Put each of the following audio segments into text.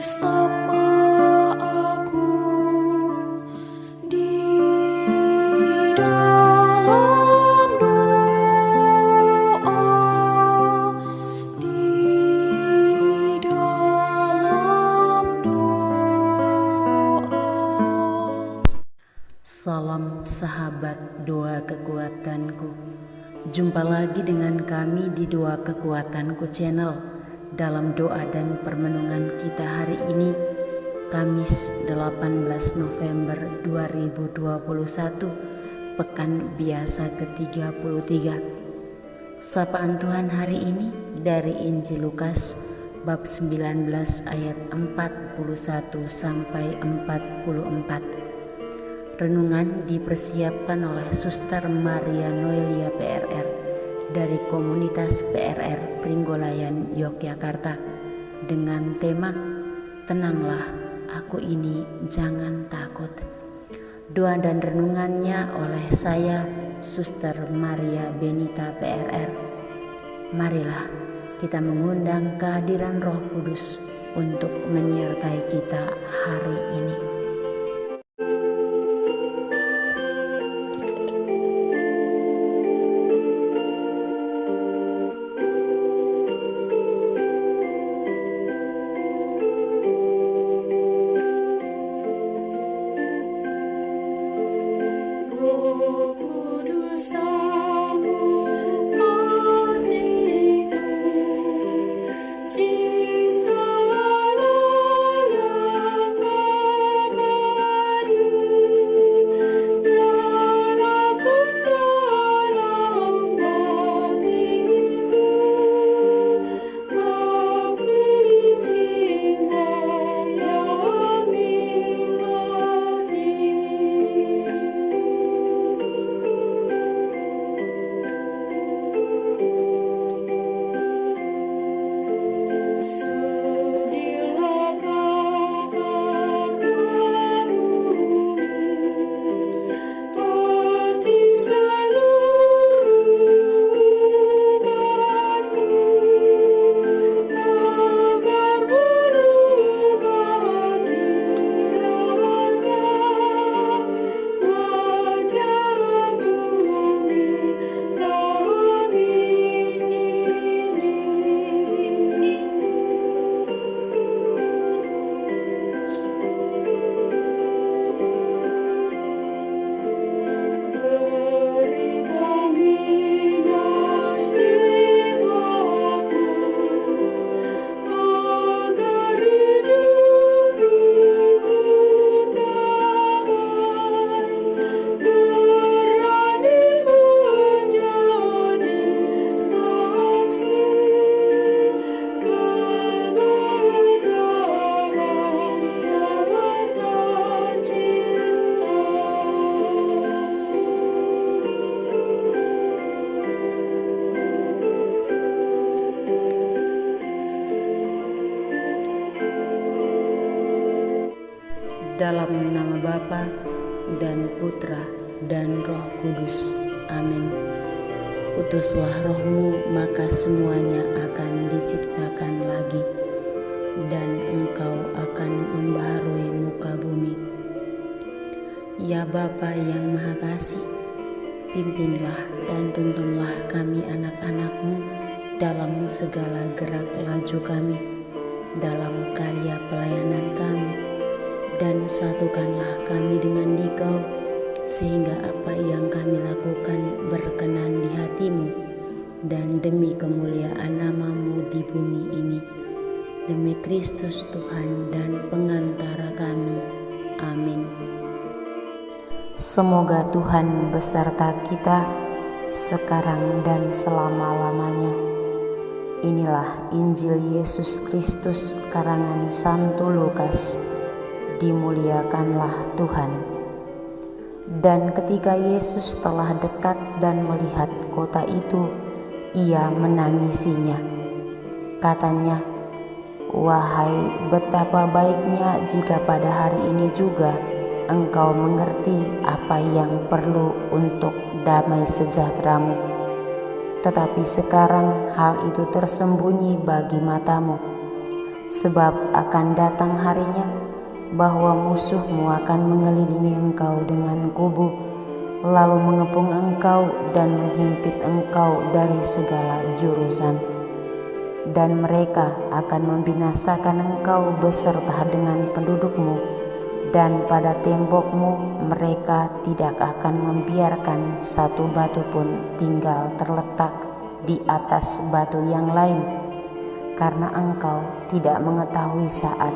Sapa aku di dalam doa, di dalam doa. Salam sahabat doa kekuatanku. Jumpa lagi dengan kami di Doa Kekuatanku channel dalam doa dan permenungan kita hari ini, Kamis 18 November 2021, Pekan Biasa ke-33. Sapaan Tuhan hari ini dari Injil Lukas bab 19 ayat 41 sampai 44. Renungan dipersiapkan oleh Suster Maria Noelia PRR dari komunitas PRR Pringgolayan Yogyakarta dengan tema Tenanglah, aku ini jangan takut. Doa dan renungannya oleh saya, Suster Maria Benita PRR. Marilah kita mengundang kehadiran Roh Kudus untuk menyertai kita hari ini. Roh Kudus sambut artiku, cintalah yang abadi, nyalakan dalam hatiku, api cinta yang ilahi. Sedilah kabar baru, hati seluruh umatmu, agar berubah kiranya wajah bumi kami ini. Beri kami nasihat-Mu, agar hidupku damai, berani menjadi saksi kebenaran serta cinta. Dalam nama Bapa dan Putra dan Roh Kudus. Amin. Utuslah Roh-Mu, maka semuanya akan diciptakan lagi, dan Engkau akan membaharui muka bumi. Ya Bapa yang Maha Kasih, pimpinlah dan tuntunlah kami anak-anak-Mu dalam segala gerak laju kami, dalam karya pelayanan kami, dan satukanlah kami dengan Dikau, sehingga apa yang kami lakukan berkenan di hati-Mu, dan demi kemuliaan nama-Mu di bumi ini, demi Kristus Tuhan dan pengantara kami. Amin. Semoga Tuhan beserta kita sekarang dan selama-lamanya. Inilah Injil Yesus Kristus karangan Santo Lukas. Dimuliakanlah Tuhan. Dan ketika Yesus telah dekat dan melihat kota itu, ia menangisinya. Katanya, "Wahai, betapa baiknya jika pada hari ini juga engkau mengerti apa yang perlu untuk damai sejahteramu. Tetapi sekarang hal itu tersembunyi bagi matamu. Sebab akan datang harinya bahwa musuhmu akan mengelilingi engkau dengan kubu, lalu mengepung engkau dan menghimpit engkau dari segala jurusan. Dan mereka akan membinasakan engkau beserta dengan pendudukmu, dan pada tembokmu mereka tidak akan membiarkan satu batu pun tinggal terletak di atas batu yang lain, karena engkau tidak mengetahui saat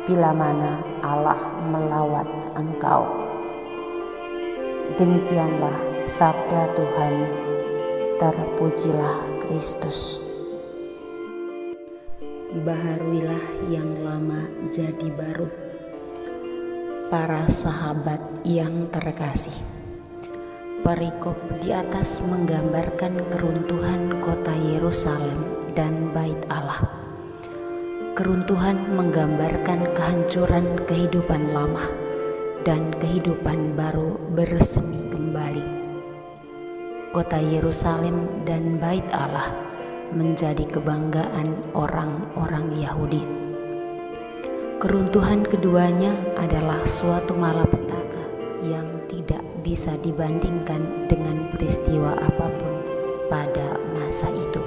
bila mana Allah melawat engkau. Demikianlah sabda Tuhan. Terpujilah Kristus. Baharuilah yang lama jadi baru. Para sahabat yang terkasih, perikop di atas menggambarkan keruntuhan kota Yerusalem dan Bait Allah. Keruntuhan menggambarkan kehancuran kehidupan lama dan kehidupan baru bersemi kembali. Kota Yerusalem dan Bait Allah menjadi kebanggaan orang-orang Yahudi. Keruntuhan keduanya adalah suatu malapetaka yang tidak bisa dibandingkan dengan peristiwa apapun pada masa itu.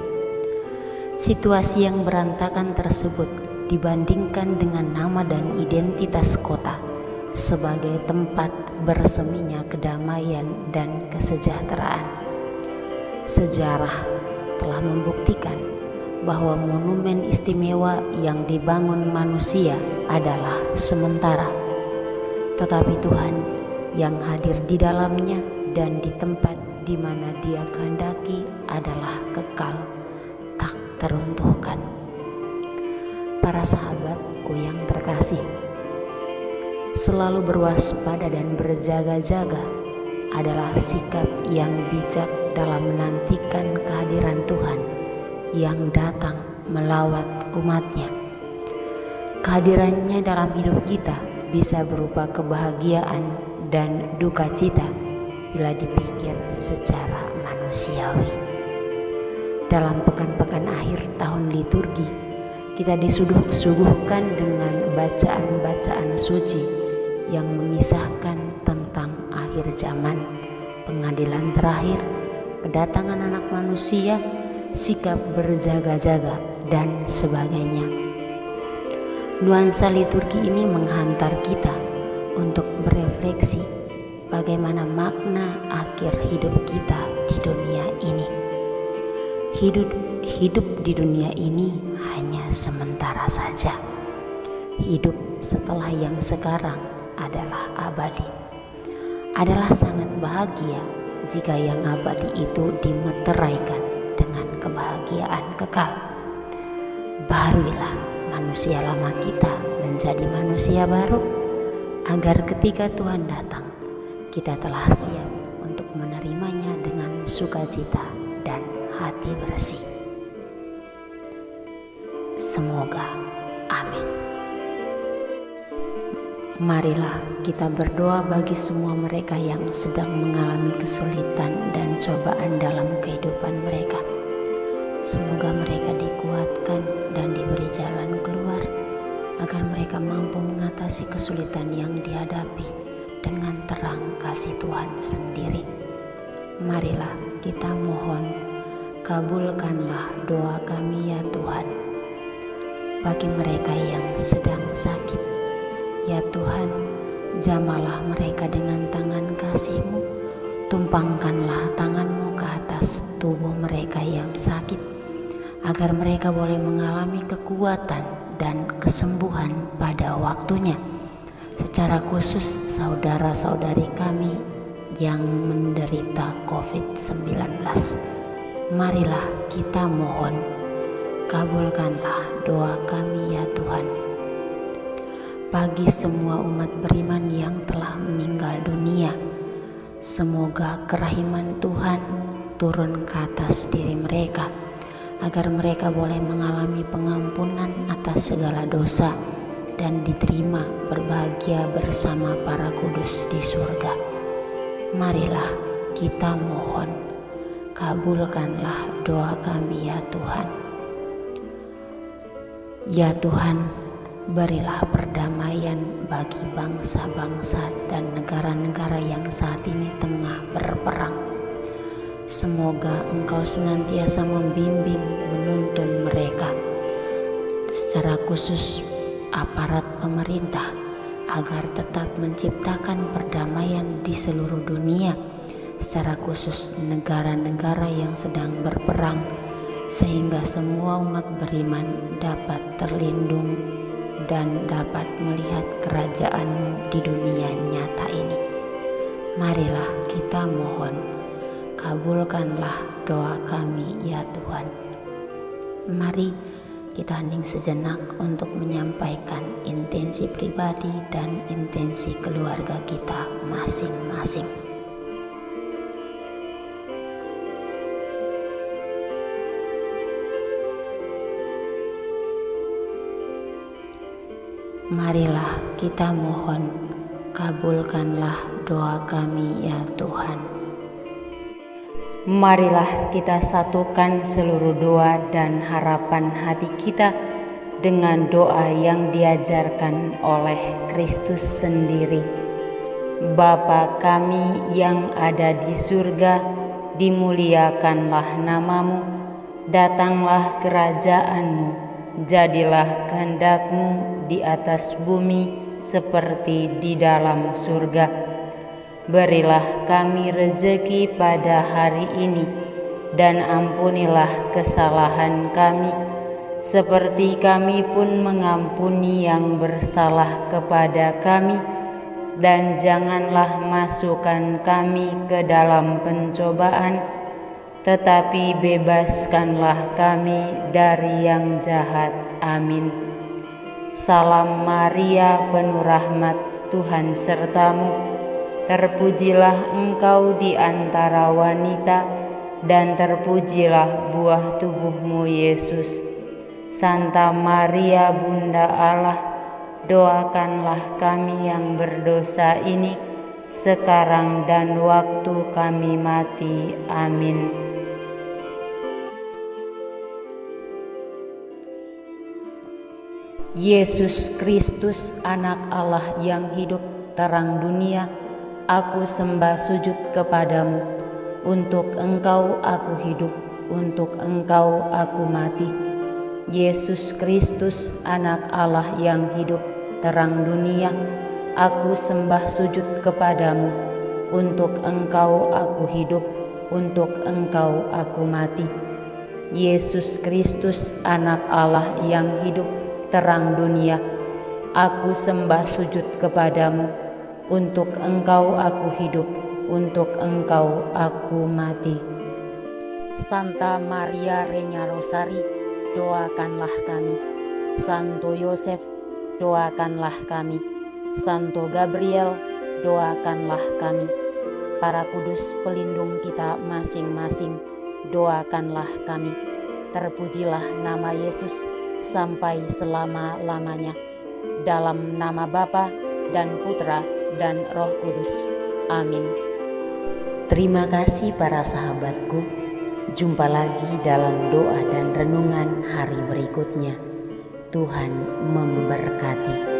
Situasi yang berantakan tersebut dibandingkan dengan nama dan identitas kota sebagai tempat berseminya kedamaian dan kesejahteraan. Sejarah telah membuktikan bahwa monumen istimewa yang dibangun manusia adalah sementara, tetapi Tuhan yang hadir di dalamnya dan di tempat di mana Dia kehendaki adalah kekal, tak teruntuhkan. Para sahabatku yang terkasih, selalu berwaspada dan berjaga-jaga adalah sikap yang bijak dalam menantikan kehadiran Tuhan yang datang melawat umatnya. Kehadirannya dalam hidup kita bisa berupa kebahagiaan dan duka cita bila dipikir secara manusiawi. Dalam pekan-pekan akhir tahun liturgi, kita disuguhkan dengan bacaan-bacaan suci yang mengisahkan tentang akhir zaman, pengadilan terakhir, kedatangan anak manusia, sikap berjaga-jaga, dan sebagainya. Nuansa liturgi ini menghantar kita untuk berefleksi bagaimana makna akhir hidup kita di dunia ini. Hidup di dunia ini hanya sementara saja. Hidup setelah yang sekarang adalah abadi. Adalah sangat bahagia jika yang abadi itu dimeteraikan dengan kebahagiaan kekal. Baharuilah manusia lama kita menjadi manusia baru, agar ketika Tuhan datang, kita telah siap untuk menerimanya dengan sukacita dan hati bersih. Semoga. Amin. Marilah kita berdoa bagi semua mereka yang sedang mengalami kesulitan dan cobaan dalam kehidupan mereka. Semoga mereka dikuatkan dan diberi jalan keluar, agar mereka mampu mengatasi kesulitan yang dihadapi dengan terang kasih Tuhan sendiri. Marilah kita mohon, kabulkanlah doa kami ya Tuhan. Bagi mereka yang sedang sakit, ya Tuhan, jamalah mereka dengan tangan kasih-Mu, tumpangkanlah tangan-Mu ke atas tubuh mereka yang sakit, agar mereka boleh mengalami kekuatan dan kesembuhan pada waktunya. Secara khusus saudara-saudari kami yang menderita COVID-19, marilah kita mohon, kabulkanlah doa kami ya Tuhan. Bagi semua umat beriman yang telah meninggal dunia, semoga kerahiman Tuhan turun ke atas diri mereka, agar mereka boleh mengalami pengampunan atas segala dosa dan diterima berbahagia bersama para kudus di surga. Marilah kita mohon, kabulkanlah doa kami ya Tuhan. Ya Tuhan, berilah perdamaian bagi bangsa-bangsa dan negara-negara yang saat ini tengah berperang. Semoga Engkau senantiasa membimbing, menuntun mereka, secara khusus aparat pemerintah, agar tetap menciptakan perdamaian di seluruh dunia, secara khusus negara-negara yang sedang berperang, sehingga semua umat beriman dapat terlindung dan dapat melihat kerajaan di dunia nyata ini. Marilah kita mohon, kabulkanlah doa kami ya Tuhan. Mari kita hening sejenak untuk menyampaikan intensi pribadi dan intensi keluarga kita masing-masing. Marilah kita mohon, kabulkanlah doa kami ya Tuhan. Marilah kita satukan seluruh doa dan harapan hati kita dengan doa yang diajarkan oleh Kristus sendiri. Bapa kami yang ada di surga, dimuliakanlah namamu, datanglah kerajaanmu, jadilah kehendak-Mu di atas bumi seperti di dalam surga. Berilah kami rezeki pada hari ini, dan ampunilah kesalahan kami, seperti kami pun mengampuni yang bersalah kepada kami. Dan janganlah masukkan kami ke dalam pencobaan, tetapi bebaskanlah kami dari yang jahat. Amin. Salam Maria, penuh rahmat, Tuhan sertamu. Terpujilah engkau di antara wanita, dan terpujilah buah tubuhmu Yesus. Santa Maria, Bunda Allah, doakanlah kami yang berdosa ini, sekarang dan waktu kami mati. Amin. Yesus Kristus, Anak Allah yang hidup, terang dunia, aku sembah sujud kepadamu. Untuk Engkau aku hidup, untuk Engkau aku mati. Yesus Kristus, Anak Allah yang hidup, terang dunia, aku sembah sujud kepadamu. Untuk Engkau aku hidup, untuk Engkau aku mati. Yesus Kristus, Anak Allah yang hidup, terang dunia, aku sembah sujud kepadamu. Untuk Engkau aku hidup, untuk Engkau aku mati. Santa Maria Regna Rosari, doakanlah kami. Santo Yosef, doakanlah kami. Santo Gabriel, doakanlah kami. Para kudus pelindung kita masing-masing, doakanlah kami. Terpujilah nama Yesus sampai selama-lamanya. Dalam nama Bapa dan Putra dan Roh Kudus. Amin. Terima kasih para sahabatku. Jumpa lagi dalam doa dan renungan hari berikutnya. Tuhan memberkati.